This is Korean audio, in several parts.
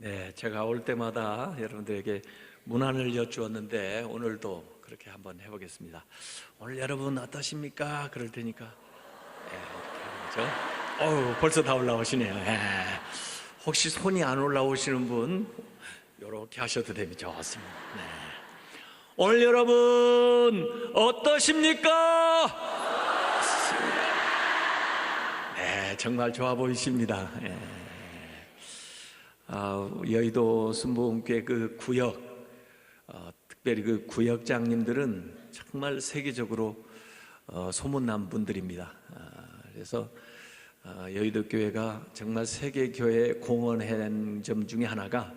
네, 제가 올 때마다 여러분들에게 문안을 여쭈었는데 오늘도 그렇게 한번 해보겠습니다. 오늘 여러분 어떠십니까? 그럴 테니까 이렇게 하죠. 벌써 다 올라오시네요. 혹시 손이 안 올라오시는 분 이렇게 하셔도 됩니다. 좋습니다. 네. 오늘 여러분 어떠십니까? 네, 정말 좋아 보이십니다. 여의도 순복음교회 그 구역, 특별히 그 구역장님들은 정말 세계적으로 소문난 분들입니다. 그래서 여의도 교회가 정말 세계 교회 공헌한 점 중에 하나가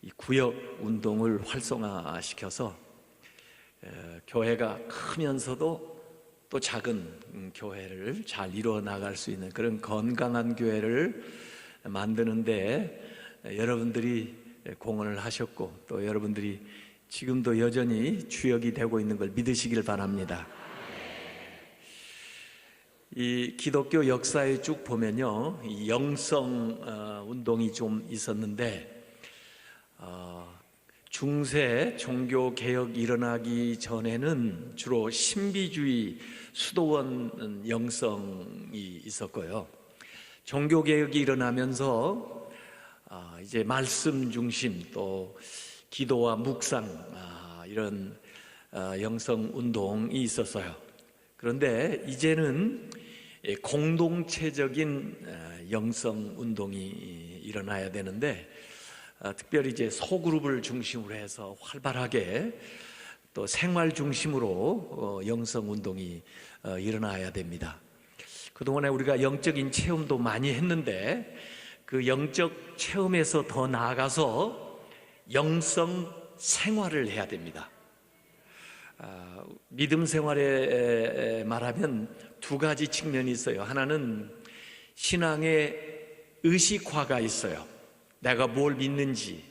이 구역 운동을 활성화시켜서 교회가 크면서도 또 작은 교회를 잘 이루어 나갈 수 있는 그런 건강한 교회를 만드는데 여러분들이 공헌을 하셨고 또 여러분들이 지금도 여전히 주역이 되고 있는 걸 믿으시길 바랍니다. 이 기독교 역사에 쭉 보면요, 이 영성 운동이 좀 있었는데 중세 종교 개혁이 일어나기 전에는 주로 신비주의 수도원 영성이 있었고요. 종교 개혁이 일어나면서 이제 말씀 중심 또 기도와 묵상 이런 영성 운동이 있었어요. 그런데 이제는 공동체적인 영성 운동이 일어나야 되는데 특별히 이제 소그룹을 중심으로 해서 활발하게 또 생활 중심으로 영성 운동이 일어나야 됩니다. 그동안에 우리가 영적인 체험도 많이 했는데 그 영적 체험에서 더 나아가서 영성 생활을 해야 됩니다. 믿음 생활에 말하면 두 가지 측면이 있어요. 하나는 신앙의 의식화가 있어요. 내가 뭘 믿는지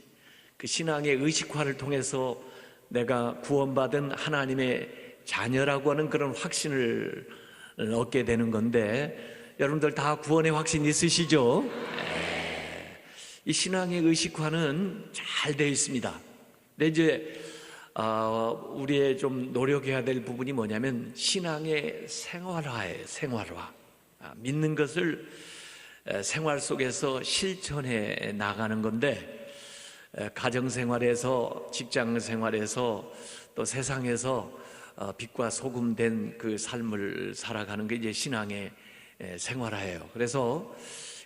그 신앙의 의식화를 통해서 내가 구원받은 하나님의 자녀라고 하는 그런 확신을 얻게 되는 건데 여러분들 다 구원의 확신 있으시죠? 이 신앙의 의식화는 잘 되어 있습니다. 근데 이제 우리의 좀 노력해야 될 부분이 뭐냐면 신앙의 생활화예요. 생활화. 믿는 것을 생활 속에서 실천해 나가는 건데 가정생활에서 직장생활에서 또 세상에서 빛과 소금 된 그 삶을 살아가는 게 이제 신앙의 생활화예요. 그래서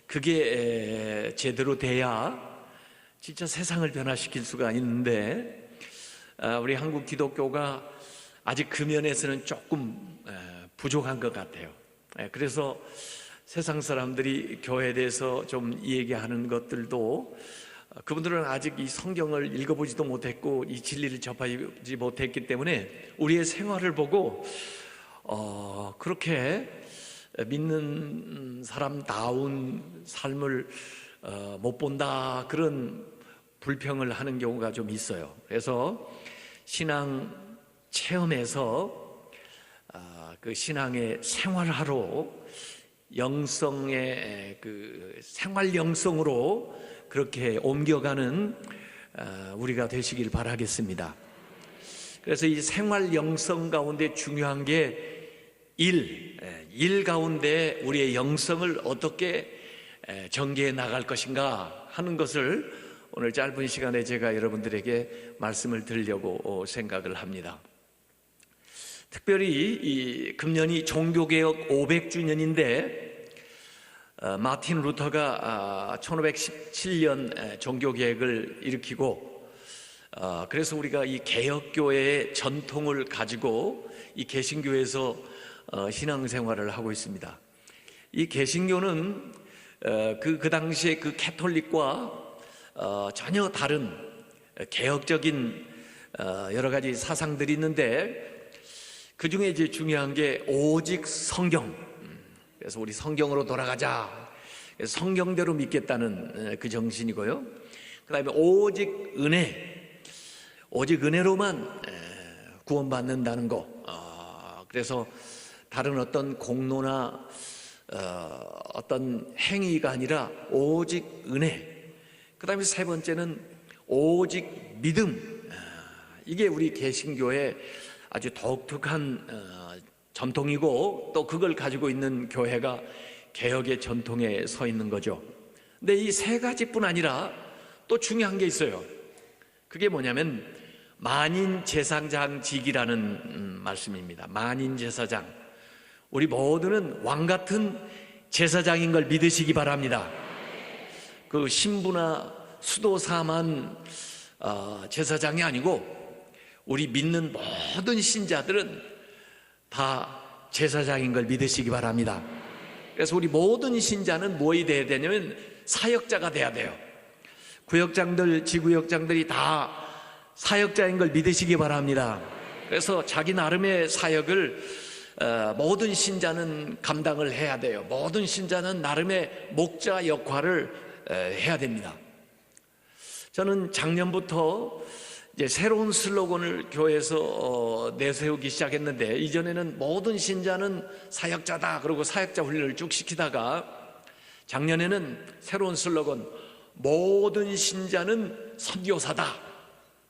그게 제대로 돼야 진짜 세상을 변화시킬 수가 있는데 우리 한국 기독교가 아직 그 면에서는 조금 부족한 것 같아요. 그래서 세상 사람들이 교회에 대해서 좀 얘기하는 것들도 그분들은 아직 이 성경을 읽어보지도 못했고 이 진리를 접하지 못했기 때문에 우리의 생활을 보고 그렇게 믿는 사람다운 삶을 못 본다 그런 불평을 하는 경우가 좀 있어요. 그래서 신앙 체험에서 그 신앙의 생활화로 영성의 그 생활 영성으로 그렇게 옮겨가는 우리가 되시길 바라겠습니다. 그래서 이 생활 영성 가운데 중요한 게 일 가운데 우리의 영성을 어떻게 전개해 나갈 것인가 하는 것을 오늘 짧은 시간에 제가 여러분들에게 말씀을 드리려고 생각을 합니다. 특별히 이 금년이 종교개혁 500주년인데 마틴 루터가 1517년 종교개혁을 일으키고 그래서 우리가 이 개혁교회의 전통을 가지고 이 개신교에서 신앙생활을 하고 있습니다. 이 개신교는 그 당시에 그 캐톨릭과 전혀 다른 개혁적인 여러 가지 사상들이 있는데 그 중에 이제 중요한 게 오직 성경. 그래서 우리 성경으로 돌아가자. 성경대로 믿겠다는 그 정신이고요. 그 다음에 오직 은혜. 오직 은혜로만 구원받는다는 거. 그래서 다른 어떤 공로나 어떤 행위가 아니라 오직 은혜. 그 다음에 세 번째는 오직 믿음. 이게 우리 개신교의 아주 독특한 전통이고, 또 그걸 가지고 있는 교회가 개혁의 전통에 서 있는 거죠. 근데 이 세 가지뿐 아니라 또 중요한 게 있어요. 그게 뭐냐면 만인제사장직이라는 말씀입니다. 만인제사장. 우리 모두는 왕같은 제사장인 걸 믿으시기 바랍니다. 그 신부나 수도사만 제사장이 아니고 우리 믿는 모든 신자들은 다 제사장인 걸 믿으시기 바랍니다. 그래서 우리 모든 신자는 뭐이 돼야 되냐면 사역자가 돼야 돼요. 구역장들, 지구역장들이 다 사역자인 걸 믿으시기 바랍니다. 그래서 자기 나름의 사역을 모든 신자는 감당을 해야 돼요. 모든 신자는 나름의 목자 역할을 해야 됩니다. 저는 작년부터 이제 새로운 슬로건을 교회에서 내세우기 시작했는데, 이전에는 모든 신자는 사역자다 그러고 사역자 훈련을 쭉 시키다가 작년에는 새로운 슬로건 모든 신자는 선교사다.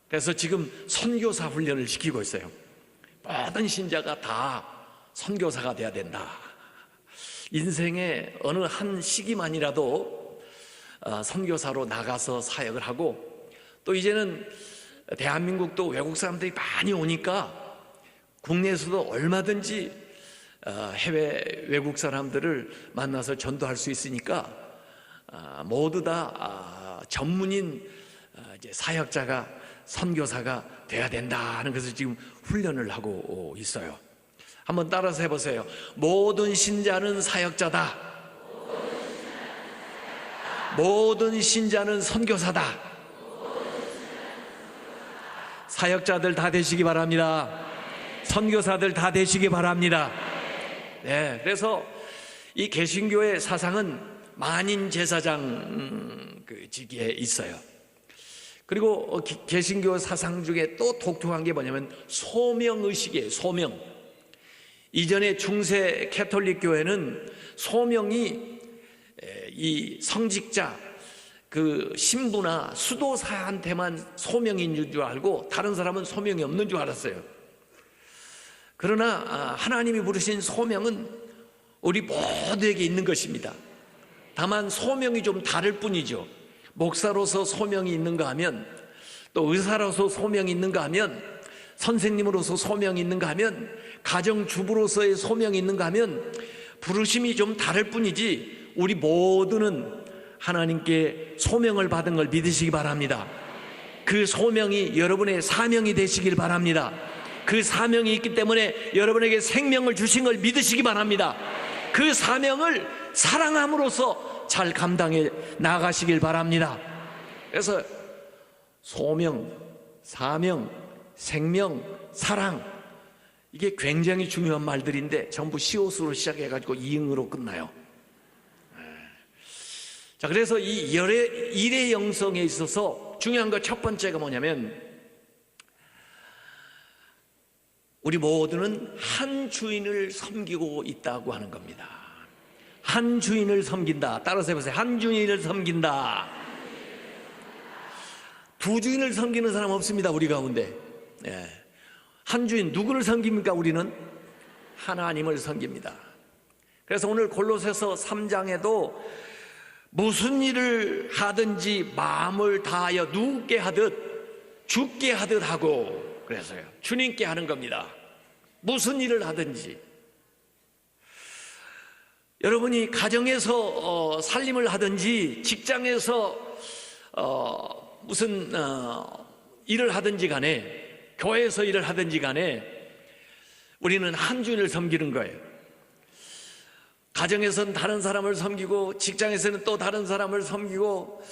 그래서 지금 선교사 훈련을 시키고 있어요. 모든 신자가 다 선교사가 돼야 된다. 인생의 어느 한 시기만이라도 선교사로 나가서 사역을 하고, 또 이제는 대한민국도 외국 사람들이 많이 오니까 국내에서도 얼마든지 해외 외국 사람들을 만나서 전도할 수 있으니까 모두 다 전문인 이제 사역자가, 선교사가 돼야 된다는 것을 지금 훈련을 하고 있어요. 한번 따라서 해보세요. 모든 신자는 사역자다. 모든 신자는 선교사다. 사역자들 다 되시기 바랍니다. 선교사들 다 되시기 바랍니다. 네, 그래서 이 개신교의 사상은 만인 제사장 직위에 있어요. 그리고 개신교 사상 중에 또 독특한 게 뭐냐면 소명의식이에요. 소명. 이전에 중세 캐톨릭 교회는 소명이 이 성직자, 그 신부나 수도사한테만 소명이 있는 줄 알고 다른 사람은 소명이 없는 줄 알았어요. 그러나 하나님이 부르신 소명은 우리 모두에게 있는 것입니다. 다만 소명이 좀 다를 뿐이죠. 목사로서 소명이 있는가 하면, 또 의사로서 소명이 있는가 하면, 선생님으로서 소명이 있는가 하면, 가정주부로서의 소명이 있는가 하면 부르심이 좀 다를 뿐이지, 우리 모두는 하나님께 소명을 받은 걸 믿으시기 바랍니다. 그 소명이 여러분의 사명이 되시길 바랍니다. 그 사명이 있기 때문에 여러분에게 생명을 주신 걸 믿으시기 바랍니다. 그 사명을 사랑함으로써 잘 감당해 나가시길 바랍니다. 그래서 소명, 사명, 생명, 사랑, 이게 굉장히 중요한 말들인데 전부 시옷으로 시작해가지고 이응으로 끝나요. 자, 그래서 이 일의 영성에 있어서 중요한 것 첫 번째가 뭐냐면, 우리 모두는 한 주인을 섬기고 있다고 하는 겁니다. 한 주인을 섬긴다. 따라서 해보세요. 한 주인을 섬긴다. 두 주인을 섬기는 사람 없습니다, 우리 가운데. 한 주인, 누구를 섬깁니까? 우리는 하나님을 섬깁니다. 그래서 오늘 골로새서 3장에도 무슨 일을 하든지 마음을 다하여 누구께 하듯 주께 하듯 하고, 그래서요, 주님께 하는 겁니다. 무슨 일을 하든지. 여러분이 가정에서 살림을 하든지 직장에서 무슨 일을 하든지 간에, 교회에서 일을 하든지 간에 우리는 한 주인을 섬기는 거예요. 가정에서는 다른 사람을 섬기고, 직장에서는 또 다른 사람을 섬기고,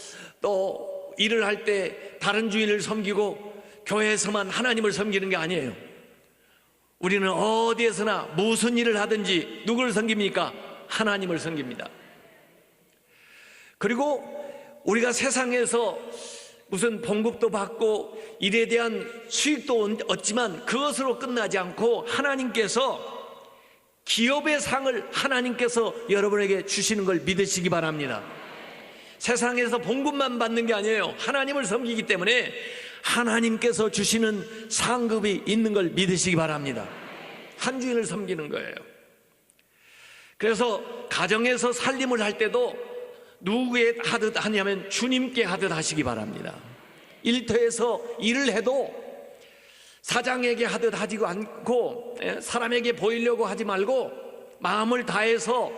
또 일을 할 때 다른 주인을 섬기고, 교회에서만 하나님을 섬기는 게 아니에요. 우리는 어디에서나 무슨 일을 하든지 누구를 섬깁니까? 하나님을 섬깁니다. 그리고 우리가 세상에서 무슨 봉급도 받고 일에 대한 수익도 얻지만 그것으로 끝나지 않고 하나님께서 기업의 상을 하나님께서 여러분에게 주시는 걸 믿으시기 바랍니다. 세상에서 봉급만 받는 게 아니에요. 하나님을 섬기기 때문에 하나님께서 주시는 상급이 있는 걸 믿으시기 바랍니다. 한 주인을 섬기는 거예요. 그래서 가정에서 살림을 할 때도 누구에 하듯 하냐면 주님께 하듯 하시기 바랍니다. 일터에서 일을 해도 사장에게 하듯 하지 않고 사람에게 보이려고 하지 말고 마음을 다해서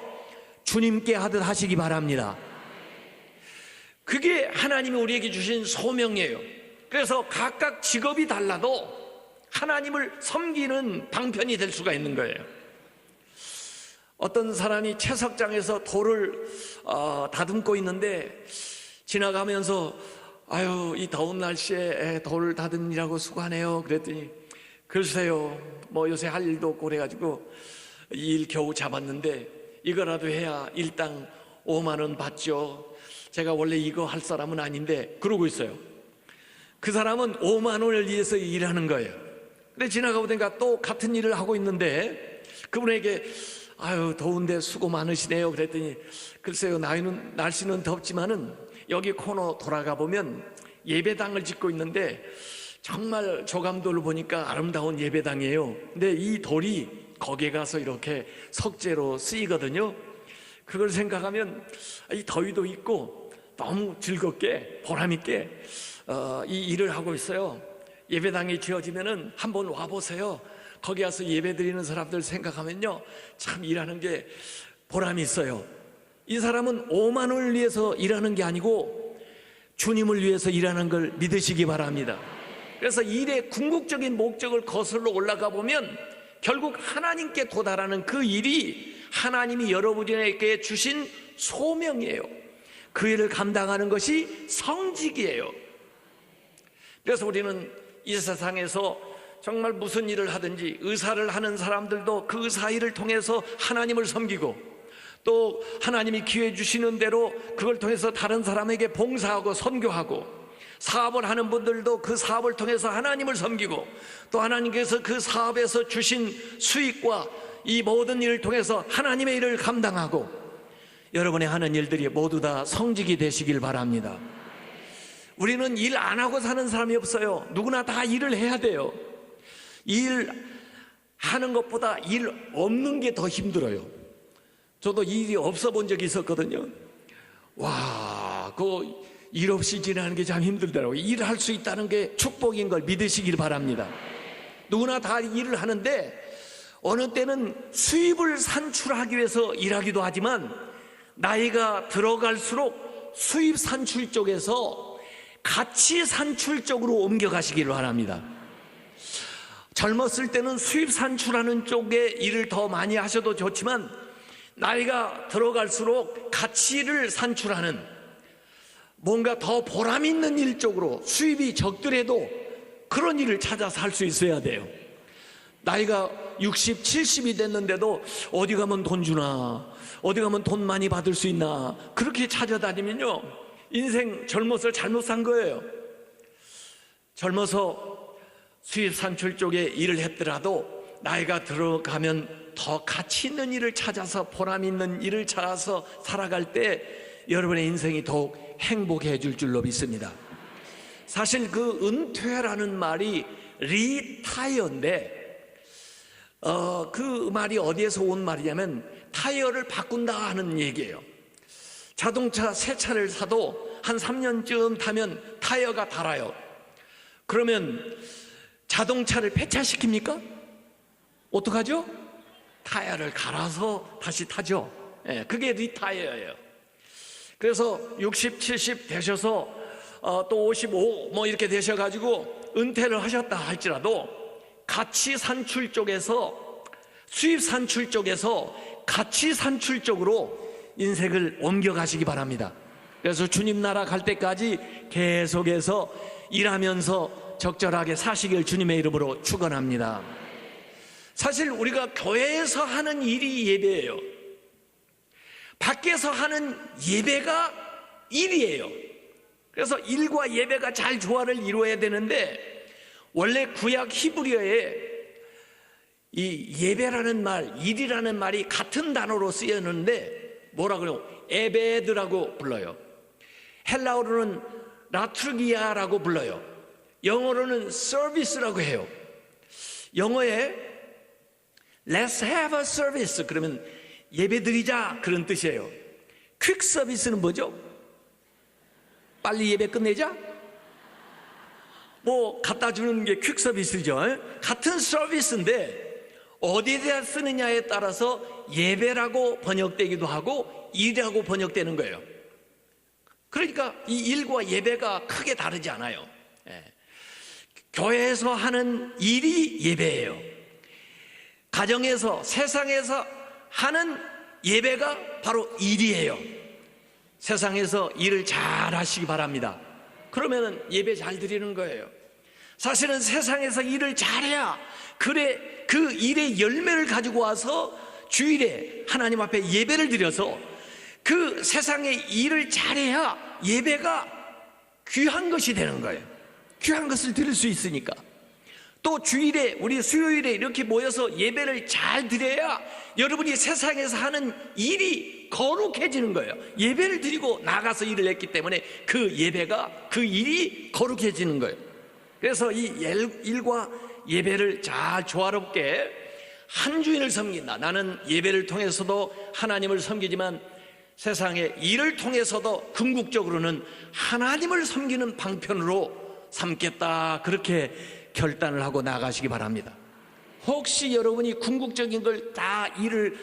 주님께 하듯 하시기 바랍니다. 그게 하나님이 우리에게 주신 소명이에요. 그래서 각각 직업이 달라도 하나님을 섬기는 방편이 될 수가 있는 거예요. 어떤 사람이 채석장에서 돌을 다듬고 있는데 지나가면서 아유, 이 더운 날씨에 돌을 다듬느라고 수고하네요. 그랬더니 글쎄요, 뭐 요새 할 일도 없고 그래가지고 이 일 겨우 잡았는데 이거라도 해야 일당 5만 원 받죠. 제가 원래 이거 할 사람은 아닌데 그러고 있어요. 그 사람은 5만 원을 위해서 일하는 거예요. 근데 지나가 보니까 또 같은 일을 하고 있는데 그분에게 아유, 더운데 수고 많으시네요. 그랬더니 글쎄요, 날씨는 덥지만은 여기 코너 돌아가 보면 예배당을 짓고 있는데 정말 조감돌을 보니까 아름다운 예배당이에요. 근데 이 돌이 거기에 가서 이렇게 석재로 쓰이거든요. 그걸 생각하면 이 더위도 있고 너무 즐겁게 보람있게 이 일을 하고 있어요. 예배당이 지어지면은 한번 와보세요. 거기 가서 예배 드리는 사람들 생각하면요, 참 일하는 게 보람이 있어요. 이 사람은 5만 원을 위해서 일하는 게 아니고 주님을 위해서 일하는 걸 믿으시기 바랍니다. 그래서 일의 궁극적인 목적을 거슬러 올라가 보면 결국 하나님께 도달하는 그 일이 하나님이 여러분에게 주신 소명이에요. 그 일을 감당하는 것이 성직이에요. 그래서 우리는 이 세상에서 정말 무슨 일을 하든지 의사를 하는 사람들도 그 의사 일을 통해서 하나님을 섬기고 또 하나님이 기회 주시는 대로 그걸 통해서 다른 사람에게 봉사하고 선교하고, 사업을 하는 분들도 그 사업을 통해서 하나님을 섬기고 또 하나님께서 그 사업에서 주신 수익과 이 모든 일을 통해서 하나님의 일을 감당하고, 여러분의 하는 일들이 모두 다 성직이 되시길 바랍니다. 우리는 일 안 하고 사는 사람이 없어요. 누구나 다 일을 해야 돼요. 일 하는 것보다 일 없는 게 더 힘들어요. 저도 일이 없어 본 적이 있었거든요. 와, 그 일 없이 지내는 게 참 힘들더라고요. 일할 수 있다는 게 축복인 걸 믿으시길 바랍니다. 누구나 다 일을 하는데 어느 때는 수입을 산출하기 위해서 일하기도 하지만 나이가 들어갈수록 수입 산출 쪽에서 가치 산출 쪽으로 옮겨가시기를 바랍니다. 젊었을 때는 수입 산출하는 쪽에 일을 더 많이 하셔도 좋지만 나이가 들어갈수록 가치를 산출하는 뭔가 더 보람 있는 일 쪽으로, 수입이 적더라도 그런 일을 찾아서 할 수 있어야 돼요. 나이가 60, 70이 됐는데도 어디 가면 돈 주나, 어디 가면 돈 많이 받을 수 있나, 그렇게 찾아다니면요, 인생 젊어서 잘못 산 거예요. 젊어서 수입 산출 쪽에 일을 했더라도 나이가 들어가면 더 가치 있는 일을 찾아서, 보람 있는 일을 찾아서 살아갈 때 여러분의 인생이 더욱 행복해질 줄로 믿습니다. 사실 그 은퇴라는 말이 리타이어인데 그 말이 어디에서 온 말이냐면 타이어를 바꾼다 하는 얘기예요. 자동차 새 차를 사도 한 3년쯤 타면 타이어가 닳아요. 그러면 자동차를 폐차시킵니까? 어떡하죠? 타이어를 갈아서 다시 타죠. 그게 리타이어예요. 그래서 60, 70 되셔서 또 55 뭐 이렇게 되셔가지고 은퇴를 하셨다 할지라도 가치 산출 쪽에서, 수입 산출 쪽에서 가치 산출 쪽으로 인생을 옮겨가시기 바랍니다. 그래서 주님 나라 갈 때까지 계속해서 일하면서 적절하게 사시길 주님의 이름으로 축원합니다. 사실 우리가 교회에서 하는 일이 예배예요. 밖에서 하는 예배가 일이에요. 그래서 일과 예배가 잘 조화를 이루어야 되는데, 원래 구약 히브리어에 이 예배라는 말, 일이라는 말이 같은 단어로 쓰였는데 뭐라 그래요? 에베드라고 불러요. 헬라어로는 라트루기아라고 불러요. 영어로는 서비스라고 해요. 영어에 Let's have a service 그러면 예배드리자 그런 뜻이에요. 퀵 서비스는 뭐죠? 빨리 예배 끝내자? 뭐 갖다 주는 게 퀵 서비스죠. 같은 서비스인데 어디에다 쓰느냐에 따라서 예배라고 번역되기도 하고 일이라고 번역되는 거예요. 그러니까 이 일과 예배가 크게 다르지 않아요. 교회에서 하는 일이 예배예요. 가정에서, 세상에서 하는 예배가 바로 일이에요. 세상에서 일을 잘 하시기 바랍니다. 그러면 예배 잘 드리는 거예요. 사실은 세상에서 일을 잘해야 그래 그 일의 열매를 가지고 와서 주일에 하나님 앞에 예배를 드려서 그 세상의 일을 잘해야 예배가 귀한 것이 되는 거예요. 귀한 것을 드릴 수 있으니까. 또 주일에 우리 수요일에 이렇게 모여서 예배를 잘 드려야 여러분이 세상에서 하는 일이 거룩해지는 거예요. 예배를 드리고 나가서 일을 했기 때문에 그 예배가 그 일이 거룩해지는 거예요. 그래서 이 일과 예배를 잘 조화롭게 한 주인을 섬긴다. 나는 예배를 통해서도 하나님을 섬기지만 세상의 일을 통해서도 궁극적으로는 하나님을 섬기는 방편으로 삼겠다. 그렇게 결단을 하고 나가시기 바랍니다. 혹시 여러분이 궁극적인 걸 다 일을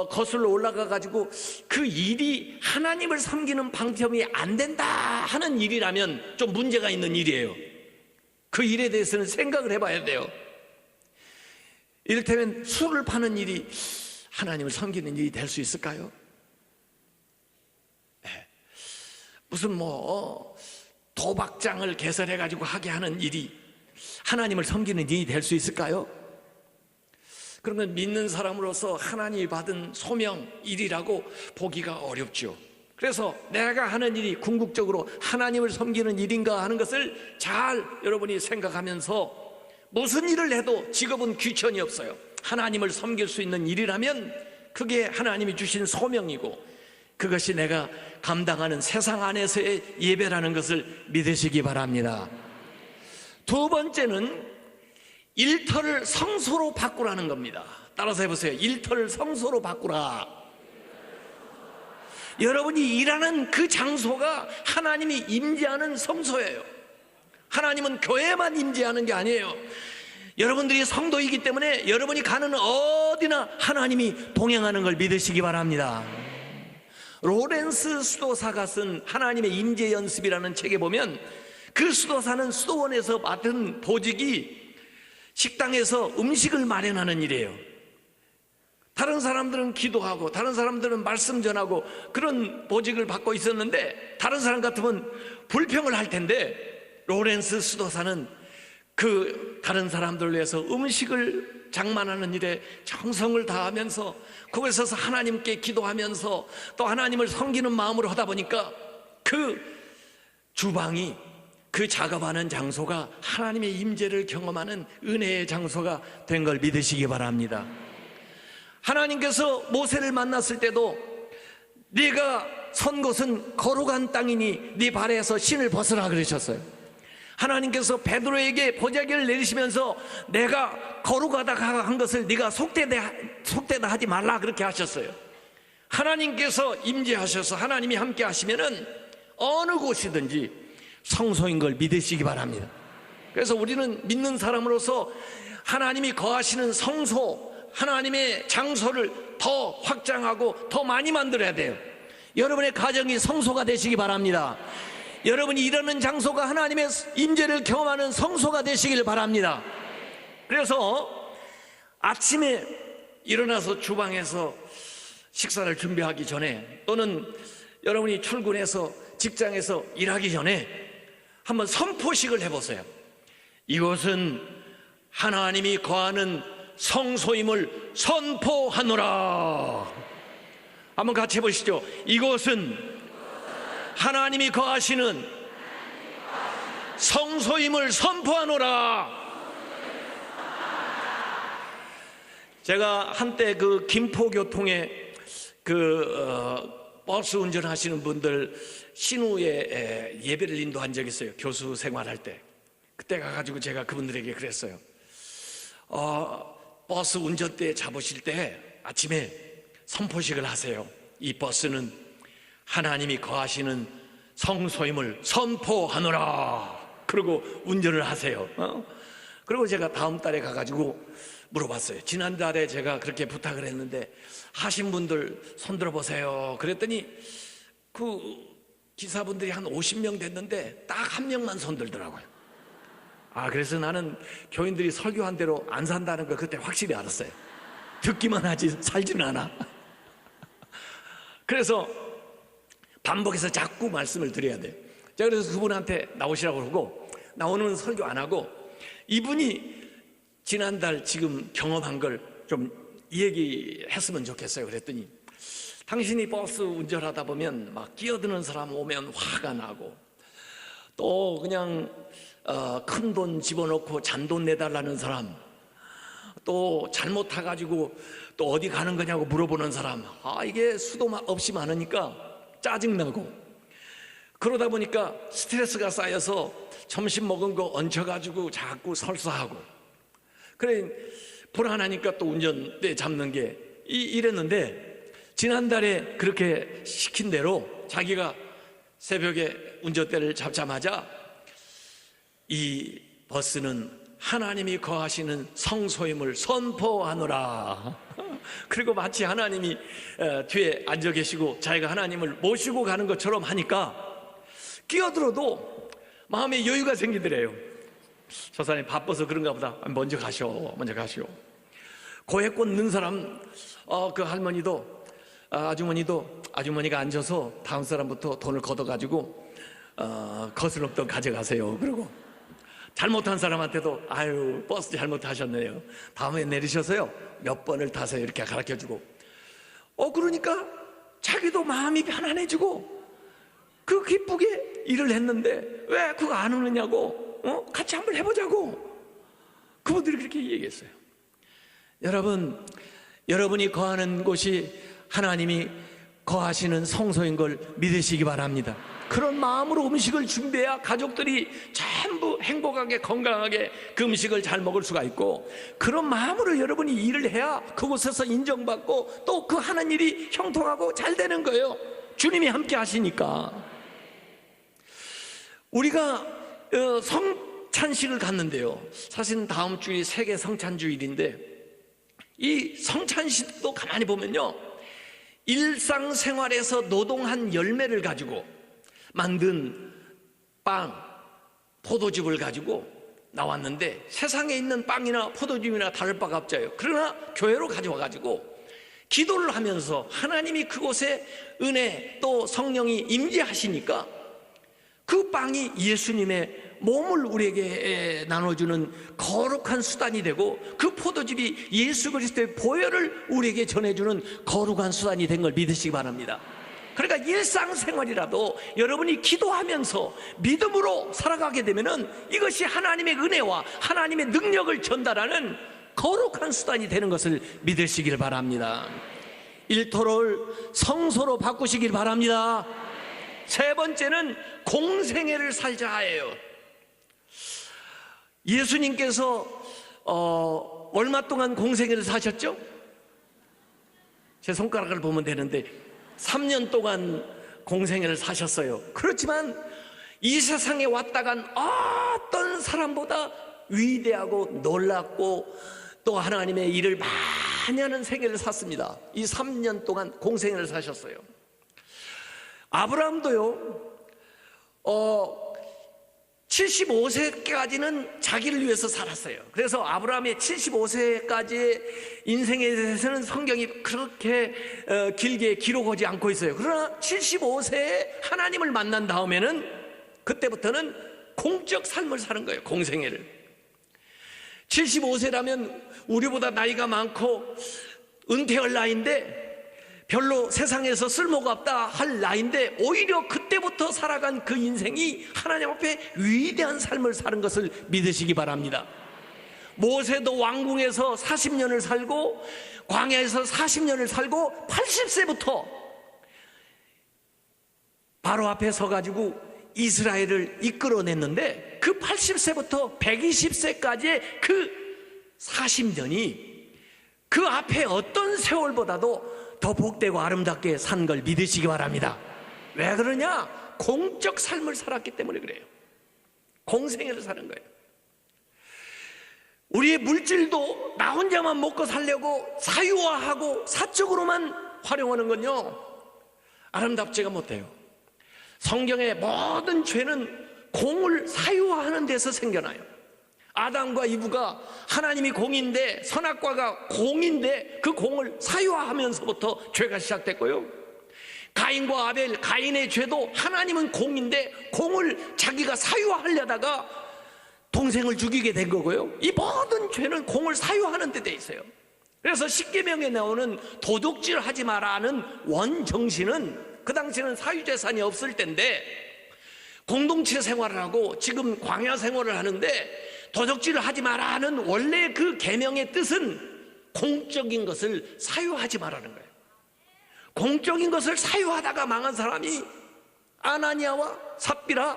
거슬러 올라가 가지고 그 일이 하나님을 섬기는 방편이 안 된다 하는 일이라면 좀 문제가 있는 일이에요. 그 일에 대해서는 생각을 해봐야 돼요. 이를테면 술을 파는 일이 하나님을 섬기는 일이 될 수 있을까요? 무슨 뭐 도박장을 개설해 가지고 하게 하는 일이 하나님을 섬기는 일이 될 수 있을까요? 그러면 믿는 사람으로서 하나님이 받은 소명 일이라고 보기가 어렵죠. 그래서 내가 하는 일이 궁극적으로 하나님을 섬기는 일인가 하는 것을 잘 여러분이 생각하면서 무슨 일을 해도 직업은 귀천이 없어요. 하나님을 섬길 수 있는 일이라면 그게 하나님이 주신 소명이고 그것이 내가 감당하는 세상 안에서의 예배라는 것을 믿으시기 바랍니다. 두 번째는 일터를 성소로 바꾸라는 겁니다. 따라서 해보세요. 일터를 성소로 바꾸라. 여러분이 일하는 그 장소가 하나님이 임재하는 성소예요. 하나님은 교회만 임재하는 게 아니에요. 여러분들이 성도이기 때문에 여러분이 가는 어디나 하나님이 동행하는 걸 믿으시기 바랍니다. 로렌스 수도사가 쓴 하나님의 임재 연습이라는 책에 보면 그 수도사는 수도원에서 맡은 보직이 식당에서 음식을 마련하는 일이에요. 다른 사람들은 기도하고 다른 사람들은 말씀 전하고 그런 보직을 받고 있었는데 다른 사람 같으면 불평을 할 텐데 로렌스 수도사는 그 다른 사람들을 위해서 음식을 장만하는 일에 정성을 다하면서 거기에 서서 하나님께 기도하면서 또 하나님을 섬기는 마음으로 하다 보니까 그 주방이 그 작업하는 장소가 하나님의 임재를 경험하는 은혜의 장소가 된 걸 믿으시기 바랍니다. 하나님께서 모세를 만났을 때도 네가 선 곳은 거룩한 땅이니 네 발에서 신을 벗으라 그러셨어요. 하나님께서 베드로에게 보자기를 내리시면서 내가 거룩하다 한 것을 네가 속되다 하지 말라 그렇게 하셨어요. 하나님께서 임재하셔서 하나님이 함께 하시면은 어느 곳이든지 성소인 걸 믿으시기 바랍니다. 그래서 우리는 믿는 사람으로서 하나님이 거하시는 성소, 하나님의 장소를 더 확장하고 더 많이 만들어야 돼요. 여러분의 가정이 성소가 되시기 바랍니다. 여러분이 일하는 장소가 하나님의 임재를 경험하는 성소가 되시길 바랍니다. 그래서 아침에 일어나서 주방에서 식사를 준비하기 전에 또는 여러분이 출근해서 직장에서 일하기 전에 한번 선포식을 해보세요. 이곳은 하나님이 거하는 성소임을 선포하노라. 한번 같이 해보시죠. 이곳은 하나님이 거하시는 성소임을 선포하노라. 제가 한때 그 김포교통에 버스 운전하시는 분들 신우에 예배를 인도한 적이 있어요. 교수 생활할 때. 그때 가가지고 제가 그분들에게 그랬어요. 버스 운전대 잡으실 때 아침에 선포식을 하세요. 이 버스는 하나님이 거하시는 성소임을 선포하노라. 그리고 운전을 하세요. 그리고 제가 다음 달에 가가지고 물어봤어요. 지난달에 제가 그렇게 부탁을 했는데 하신 분들 손 들어보세요. 그랬더니 그 기사분들이 한 50명 됐는데 딱 한 명만 손 들더라고요. 그래서 나는 교인들이 설교한 대로 안 산다는 걸 그때 확실히 알았어요. 듣기만 하지 살지는 않아. 그래서 반복해서 자꾸 말씀을 드려야 돼요. 제가 그래서 그분한테 나오시라고 그러고, 나오는 설교 안 하고 이분이 지난달 지금 경험한 걸 좀 얘기했으면 좋겠어요. 그랬더니 당신이 버스 운전하다 보면 막 끼어드는 사람 오면 화가 나고, 또 그냥 큰 돈 집어넣고 잔돈 내달라는 사람, 또 잘못 타가지고 또 어디 가는 거냐고 물어보는 사람, 이게 수도 없이 많으니까 짜증나고, 그러다 보니까 스트레스가 쌓여서 점심 먹은 거 얹혀가지고 자꾸 설사하고, 그래 불안하니까 또 운전대 잡는 게 이랬는데, 지난달에 그렇게 시킨 대로 자기가 새벽에 운전대를 잡자마자 이 버스는 하나님이 거하시는 성소임을 선포하노라. 그리고 마치 하나님이 뒤에 앉아 계시고 자기가 하나님을 모시고 가는 것처럼 하니까 끼어들어도 마음에 여유가 생기더래요. 저 사람이 바빠서 그런가 보다. 먼저 가시오. 고액권 넣은 사람, 그 할머니도, 아주머니가 앉아서 다음 사람부터 돈을 걷어가지고 거스름돈 가져가세요. 그리고 잘못한 사람한테도 버스 잘못하셨네요. 다음에 내리셔서요 몇 번을 타세요. 이렇게 가르쳐주고, 그러니까 자기도 마음이 편안해지고, 그 기쁘게 일을 했는데 왜 그거 안 오느냐고, 같이 한번 해보자고 그분들이 그렇게 얘기했어요. 여러분, 여러분이 거하는 곳이 하나님이 거하시는 성소인 걸 믿으시기 바랍니다. 그런 마음으로 음식을 준비해야 가족들이 전부 행복하게 건강하게 그 음식을 잘 먹을 수가 있고, 그런 마음으로 여러분이 일을 해야 그곳에서 인정받고 또 그 하는 일이 형통하고 잘 되는 거예요. 주님이 함께 하시니까. 우리가 성찬식을 갔는데요, 사실은 다음 주이 세계 성찬주일인데, 이 성찬식도 가만히 보면요, 일상생활에서 노동한 열매를 가지고 만든 빵, 포도즙을 가지고 나왔는데, 세상에 있는 빵이나 포도즙이나 다를 바가 없어요. 그러나 교회로 가져와가지고 기도를 하면서 하나님이 그곳에 은혜 또 성령이 임재하시니까 그 빵이 예수님의 몸을 우리에게 나눠주는 거룩한 수단이 되고, 그 포도즙이 예수 그리스도의 보혈을 우리에게 전해주는 거룩한 수단이 된 걸 믿으시기 바랍니다. 그러니까 일상생활이라도 여러분이 기도하면서 믿음으로 살아가게 되면은 이것이 하나님의 은혜와 하나님의 능력을 전달하는 거룩한 수단이 되는 것을 믿으시길 바랍니다. 일터를 성소로 바꾸시길 바랍니다. 세 번째는 공생애를 살자예요. 예수님께서 얼마 동안 공생애를 사셨죠? 제 손가락을 보면 되는데 3년 동안 공생애를 사셨어요. 그렇지만 이 세상에 왔다 간 어떤 사람보다 위대하고 놀랍고 또 하나님의 일을 많이 하는 생애를 샀습니다. 이 3년 동안 공생애를 사셨어요. 아브라함도요, 75세까지는 자기를 위해서 살았어요. 그래서 아브라함의 75세까지의 인생에 대해서는 성경이 그렇게 길게 기록하지 않고 있어요. 그러나 75세에 하나님을 만난 다음에는 그때부터는 공적 삶을 사는 거예요. 공생애를. 75세라면 우리보다 나이가 많고 은퇴할 나이인데 별로 세상에서 쓸모가 없다 할 나이인데, 오히려 그때부터 살아간 그 인생이 하나님 앞에 위대한 삶을 사는 것을 믿으시기 바랍니다. 모세도 왕궁에서 40년을 살고 광야에서 40년을 살고 80세부터 바로 앞에 서가지고 이스라엘을 이끌어냈는데 그 80세부터 120세까지의 그 40년이 그 앞에 어떤 세월보다도 더 복되고 아름답게 산 걸 믿으시기 바랍니다. 왜 그러냐? 공적 삶을 살았기 때문에 그래요. 공생애를 사는 거예요. 우리의 물질도 나 혼자만 먹고 살려고 사유화하고 사적으로만 활용하는 건요, 아름답지가 못해요. 성경의 모든 죄는 공을 사유화하는 데서 생겨나요. 아담과 이브가 하나님이 공인데, 선악과가 공인데 그 공을 사유화하면서부터 죄가 시작됐고요. 가인과 아벨, 가인의 죄도 하나님은 공인데 공을 자기가 사유화하려다가 동생을 죽이게 된 거고요. 이 모든 죄는 공을 사유하는 데 돼 있어요. 그래서 십계명에 나오는 도둑질 하지 마라는 원정신은, 그 당시에는 사유재산이 없을 때인데 공동체 생활을 하고 지금 광야 생활을 하는데 도둑질을 하지 마라는 원래 그 계명의 뜻은 공적인 것을 사유하지 마라는 거예요. 공적인 것을 사유하다가 망한 사람이 아나니아와 삽비라,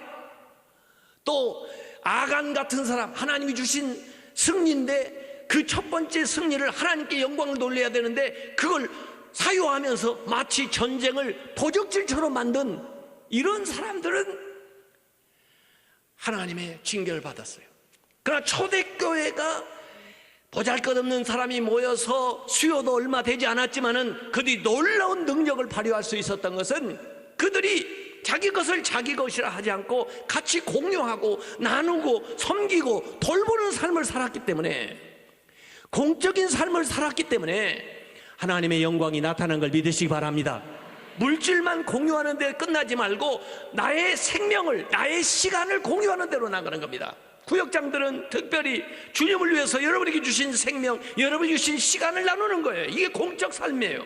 또 아간 같은 사람, 하나님이 주신 승리인데 그 첫 번째 승리를 하나님께 영광을 돌려야 되는데 그걸 사유하면서 마치 전쟁을 도적질처럼 만든 이런 사람들은 하나님의 징계를 받았어요. 그러나 초대교회가 보잘것없는 사람이 모여서 수요도 얼마 되지 않았지만은 그들이 놀라운 능력을 발휘할 수 있었던 것은 그들이 자기 것을 자기 것이라 하지 않고 같이 공유하고 나누고 섬기고 돌보는 삶을 살았기 때문에, 공적인 삶을 살았기 때문에 하나님의 영광이 나타난 걸 믿으시기 바랍니다. 물질만 공유하는 데 끝나지 말고 나의 생명을, 나의 시간을 공유하는 대로 나가는 겁니다. 구역장들은 특별히 주님을 위해서 여러분에게 주신 생명, 여러분이 주신 시간을 나누는 거예요. 이게 공적 삶이에요.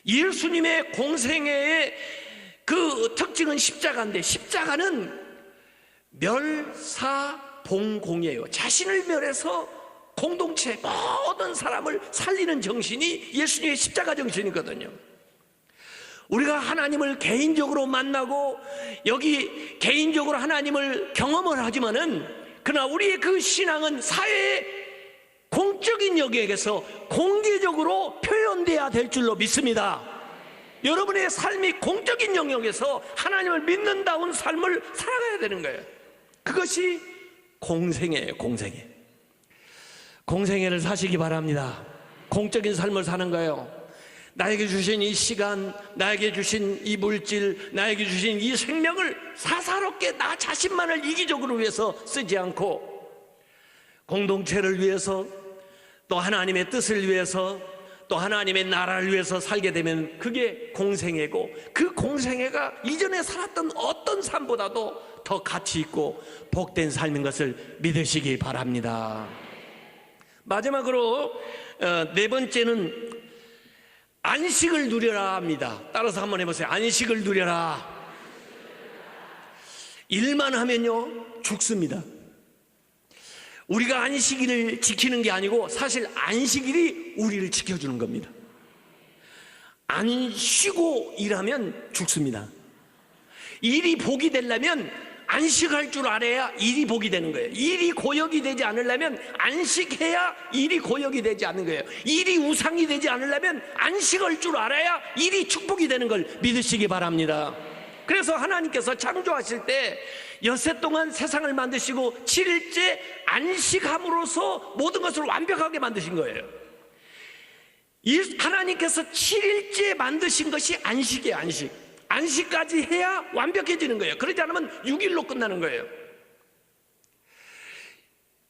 예수님의 공생애의 그 특징은 십자가인데, 십자가는 멸사봉공이에요. 자신을 멸해서 공동체 모든 사람을 살리는 정신이 예수님의 십자가 정신이거든요. 우리가 하나님을 개인적으로 만나고 여기 개인적으로 하나님을 경험을 하지만은, 그러나 우리의 그 신앙은 사회의 공적인 영역에서 공개적으로 표현돼야 될 줄로 믿습니다. 여러분의 삶이 공적인 영역에서 하나님을 믿는다운 삶을 살아가야 되는 거예요. 그것이 공생애예요. 공생애. 공생애를 사시기 바랍니다. 공적인 삶을 사는 거예요. 나에게 주신 이 시간, 나에게 주신 이 물질, 나에게 주신 이 생명을 사사롭게 나 자신만을 이기적으로 위해서 쓰지 않고 공동체를 위해서, 또 하나님의 뜻을 위해서, 또 하나님의 나라를 위해서 살게 되면 그게 공생애고, 그 공생애가 이전에 살았던 어떤 삶보다도 더 가치 있고 복된 삶인 것을 믿으시기 바랍니다. 마지막으로 네 번째는 안식을 누려라 합니다. 따라서 한번 해보세요. 안식을 누려라. 일만 하면요 죽습니다. 우리가 안식일을 지키는 게 아니고 사실 안식일이 우리를 지켜주는 겁니다. 안 쉬고 일하면 죽습니다. 일이 복이 되려면 안식할 줄 알아야 일이 복이 되는 거예요. 일이 고역이 되지 않으려면 안식해야 일이 고역이 되지 않는 거예요. 일이 우상이 되지 않으려면 안식할 줄 알아야 일이 축복이 되는 걸 믿으시기 바랍니다. 그래서 하나님께서 창조하실 때 엿새 동안 세상을 만드시고 7일째 안식함으로써 모든 것을 완벽하게 만드신 거예요. 하나님께서 7일째 만드신 것이 안식이에요. 안식. 안식까지 해야 완벽해지는 거예요. 그러지 않으면 6일로 끝나는 거예요.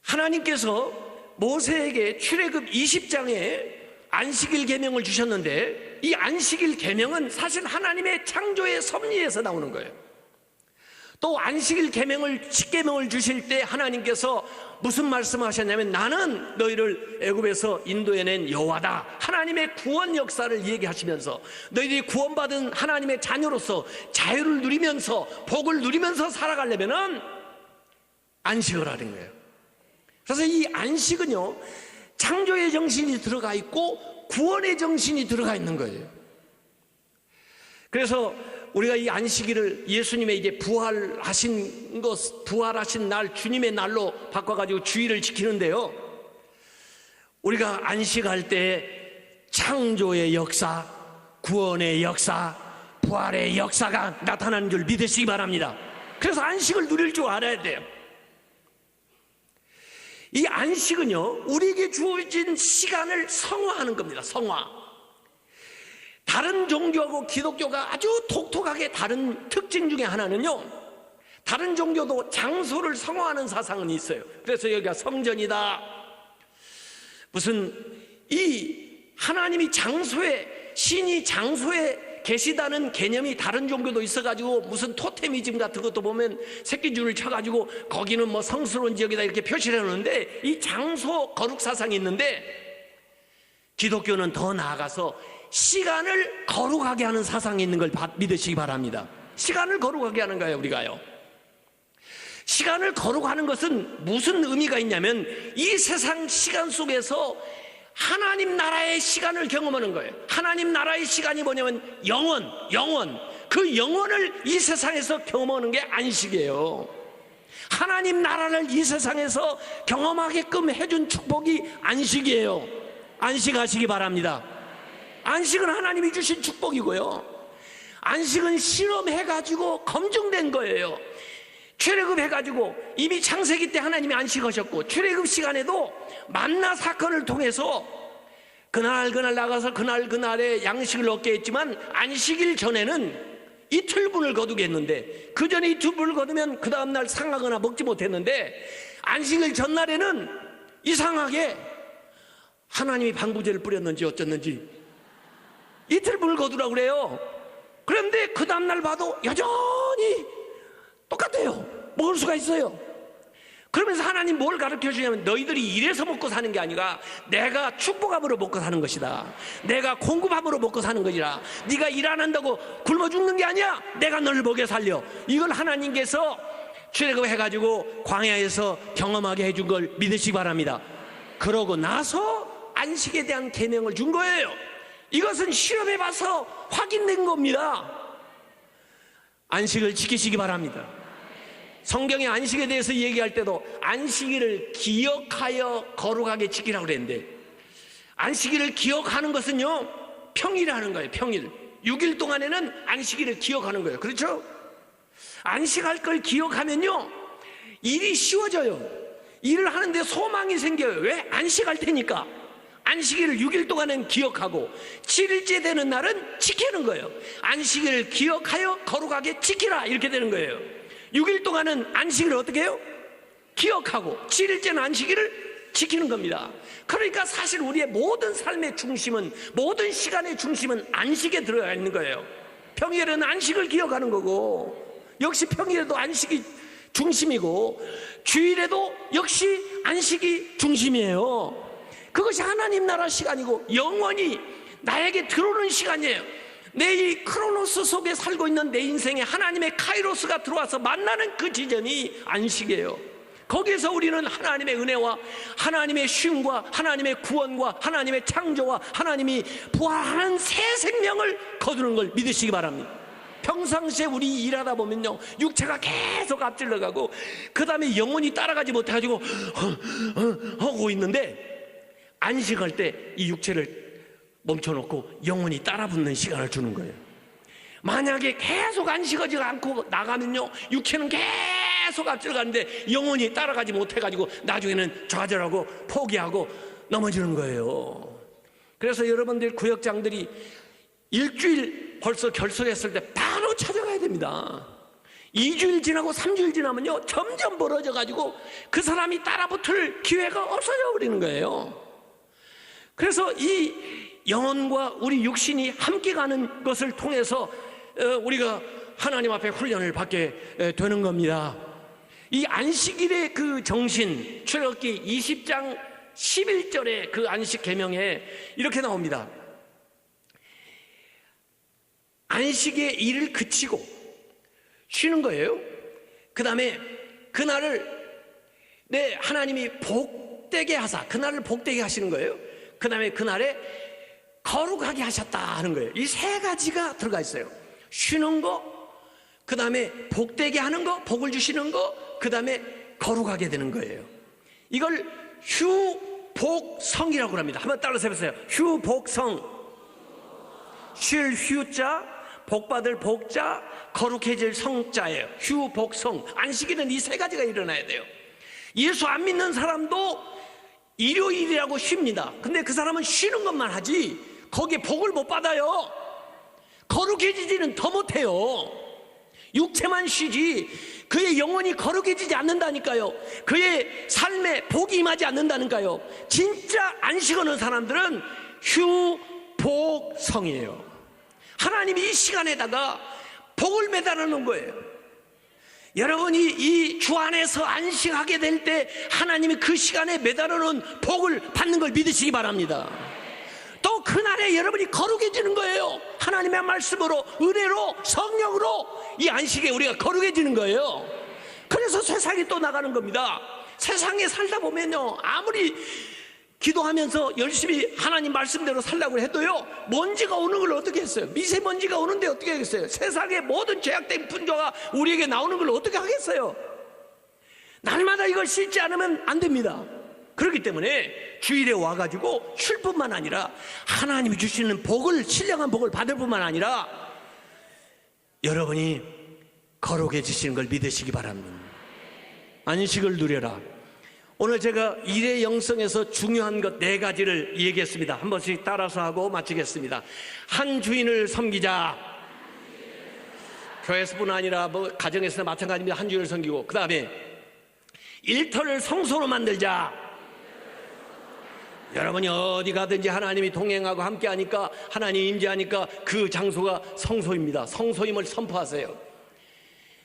하나님께서 모세에게 출애굽 20장에 안식일 계명을 주셨는데, 이 안식일 계명은 사실 하나님의 창조의 섭리에서 나오는 거예요. 또 안식일 계명을 10계명을 주실 때 하나님께서 무슨 말씀하셨냐면, 나는 너희를 애굽에서 인도해낸 여호와다. 하나님의 구원 역사를 얘기하시면서 너희들이 구원받은 하나님의 자녀로서 자유를 누리면서 복을 누리면서 살아가려면은 안식을 하는 거예요. 그래서 이 안식은요 창조의 정신이 들어가 있고 구원의 정신이 들어가 있는 거예요. 그래서 우리가 이 안식일을 예수님의 이제 부활하신 날, 주님의 날로 바꿔가지고 주일을 지키는데요, 우리가 안식할 때 창조의 역사, 구원의 역사, 부활의 역사가 나타나는 줄 믿으시기 바랍니다. 그래서 안식을 누릴 줄 알아야 돼요. 이 안식은요, 우리에게 주어진 시간을 성화하는 겁니다. 성화. 다른 종교하고 기독교가 아주 독특하게 다른 특징 중에 하나는요, 다른 종교도 장소를 성화하는 사상은 있어요. 그래서 여기가 성전이다, 무슨 이 하나님이 장소에, 신이 장소에 계시다는 개념이 다른 종교도 있어가지고 무슨 토테미즘 같은 것도 보면 새끼줄을 쳐가지고 거기는 뭐 성스러운 지역이다 이렇게 표시를 해놓는데, 이 장소 거룩 사상이 있는데 기독교는 더 나아가서 시간을 거룩하게 하는 사상이 있는 걸 믿으시기 바랍니다. 시간을 거룩하게 하는 거예요. 우리가요, 시간을 거룩하는 것은 무슨 의미가 있냐면 이 세상 시간 속에서 하나님 나라의 시간을 경험하는 거예요. 하나님 나라의 시간이 뭐냐면 영원, 그 영원을 이 세상에서 경험하는 게 안식이에요. 하나님 나라를 이 세상에서 경험하게끔 해준 축복이 안식이에요. 안식하시기 바랍니다. 안식은 하나님이 주신 축복이고요, 안식은 실험해가지고 검증된 거예요. 출애굽해가지고 이미 창세기 때 하나님이 안식하셨고, 출애굽 시간에도 만나 사건을 통해서 그날 나가서 그날에 양식을 얻게 했지만, 안식일 전에는 이틀분을 거두게 했는데, 그 전에 이틀분을 거두면 그 다음날 상하거나 먹지 못했는데, 안식일 전날에는 이상하게 하나님이 방부제를 뿌렸는지 어쩌는지 이틀분을 거두라고 그래요. 그런데 그 다음날 봐도 여전히 똑같아요. 먹을 수가 있어요. 그러면서 하나님 뭘 가르쳐 주냐면, 너희들이 일해서 먹고 사는 게 아니라 내가 축복함으로 먹고 사는 것이다. 내가 공급함으로 먹고 사는 것이라. 네가 일 안 한다고 굶어 죽는 게 아니야. 내가 너를 먹여 살려. 이걸 하나님께서 출애굽해가지고 광야에서 경험하게 해준 걸 믿으시기 바랍니다. 그러고 나서 안식에 대한 계명을 준 거예요. 이것은 실험해봐서 확인된 겁니다. 안식을 지키시기 바랍니다. 성경의 안식에 대해서 얘기할 때도 안식일을 기억하여 거룩하게 지키라고 그랬는데, 안식일을 기억하는 것은요, 평일하는 거예요. 평일 6일 동안에는 안식일을 기억하는 거예요. 그렇죠? 안식할 걸 기억하면요, 일이 쉬워져요. 일을 하는데 소망이 생겨요. 왜? 안식할 테니까. 안식일을 6일 동안은 기억하고 7일째 되는 날은 지키는 거예요. 안식일을 기억하여 거룩하게 지키라, 이렇게 되는 거예요. 6일 동안은 안식일을 어떻게 해요? 기억하고 7일째는 안식일을 지키는 겁니다. 그러니까 사실 우리의 모든 삶의 중심은, 모든 시간의 중심은 안식에 들어가 있는 거예요. 평일에는 안식을 기억하는 거고, 역시 평일에도 안식이 중심이고, 주일에도 역시 안식이 중심이에요. 그것이 하나님 나라 시간이고 영원히 나에게 들어오는 시간이에요. 내 이 크로노스 속에 살고 있는 내 인생에 하나님의 카이로스가 들어와서 만나는 그 지점이 안식이에요. 거기에서 우리는 하나님의 은혜와 하나님의 쉼과 하나님의 구원과 하나님의 창조와 하나님이 부활하는 새 생명을 거두는 걸 믿으시기 바랍니다. 평상시에 우리 일하다 보면요, 육체가 계속 앞질러가고 그 다음에 영혼이 따라가지 못해가지고 하고 있는데, 안식할 때 이 육체를 멈춰놓고 영혼이 따라붙는 시간을 주는 거예요. 만약에 계속 안식하지 않고 나가면요, 육체는 계속 앞질러가는데 영혼이 따라가지 못해가지고 나중에는 좌절하고 포기하고 넘어지는 거예요. 그래서 여러분들 구역장들이 일주일 벌써 결석했을 때 바로 찾아가야 됩니다. 2주일 지나고 3주일 지나면요, 점점 벌어져가지고 그 사람이 따라붙을 기회가 없어져 버리는 거예요. 그래서 이 영혼과 우리 육신이 함께 가는 것을 통해서 우리가 하나님 앞에 훈련을 받게 되는 겁니다. 이 안식일의 그 정신, 출애굽기 20장 11절의 그 안식 계명에 이렇게 나옵니다. 안식의 일을 그치고 쉬는 거예요. 그 다음에 그날을 하나님이 복되게 하사, 그날을 복되게 하시는 거예요. 그 다음에 그날에 거룩하게 하셨다 하는 거예요. 이 세 가지가 들어가 있어요. 쉬는 거, 그 다음에 복되게 하는 거, 복을 주시는 거, 그 다음에 거룩하게 되는 거예요. 이걸 휴복성이라고 합니다. 한번 따라서 해보세요. 휴복성. 쉴 휴자, 복받을 복자, 거룩해질 성자예요. 휴복성. 안식일은 이 세 가지가 일어나야 돼요. 예수 안 믿는 사람도 일요일이라고 쉽니다. 근데 그 사람은 쉬는 것만 하지 거기에 복을 못 받아요. 거룩해지지는 더 못해요. 육체만 쉬지 그의 영혼이 거룩해지지 않는다니까요. 그의 삶에 복이 임하지 않는다니까요. 진짜 안식 얻는 사람들은 휴복성이에요. 하나님이 이 시간에다가 복을 매달아 놓은 거예요. 여러분이 이 주 안에서 안식하게 될 때 하나님이 그 시간에 매달아 놓은 복을 받는 걸 믿으시기 바랍니다. 또 그날에 여러분이 거룩해지는 거예요. 하나님의 말씀으로, 은혜로, 성령으로 이 안식에 우리가 거룩해지는 거예요. 그래서 세상에 또 나가는 겁니다. 세상에 살다 보면요, 아무리 기도하면서 열심히 하나님 말씀대로 살라고 해도요, 먼지가 오는 걸 어떻게 했어요? 미세먼지가 오는데 어떻게 하겠어요? 세상의 모든 죄악된 분조가 우리에게 나오는 걸 어떻게 하겠어요? 날마다 이걸 씻지 않으면 안 됩니다. 그렇기 때문에 주일에 와가지고 쉴 뿐만 아니라 하나님이 주시는 복을, 신령한 복을 받을 뿐만 아니라 여러분이 거룩해지시는 걸 믿으시기 바랍니다. 안식을 누려라. 오늘 제가 일의 영성에서 중요한 것 4가지를 얘기했습니다. 한 번씩 따라서 하고 마치겠습니다. 한 주인을 섬기자. 교회에서뿐 아니라 가정에서도 마찬가지입니다. 한 주인을 섬기고, 그 다음에 일터를 성소로 만들자. 여러분이 어디 가든지 하나님이 동행하고 함께하니까, 하나님이 임재하니까 그 장소가 성소입니다. 성소임을 선포하세요.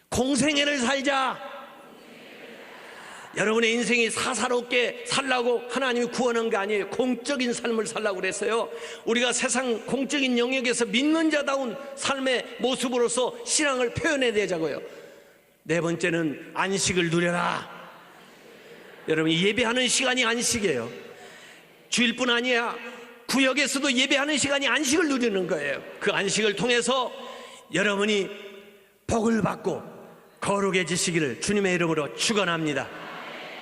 공생애를 살자. 여러분의 인생이 사사롭게 살라고 하나님이 구원한 게 아니에요. 공적인 삶을 살라고 그랬어요. 우리가 세상 공적인 영역에서 믿는 자다운 삶의 모습으로서 신앙을 표현해야 되자고요. 4번째는 안식을 누려라. 여러분이 예배하는 시간이 안식이에요. 주일뿐 아니야, 구역에서도 예배하는 시간이 안식을 누리는 거예요. 그 안식을 통해서 여러분이 복을 받고 거룩해지시기를 주님의 이름으로 축원합니다.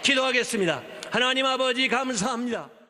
기도하겠습니다. 하나님 아버지 감사합니다.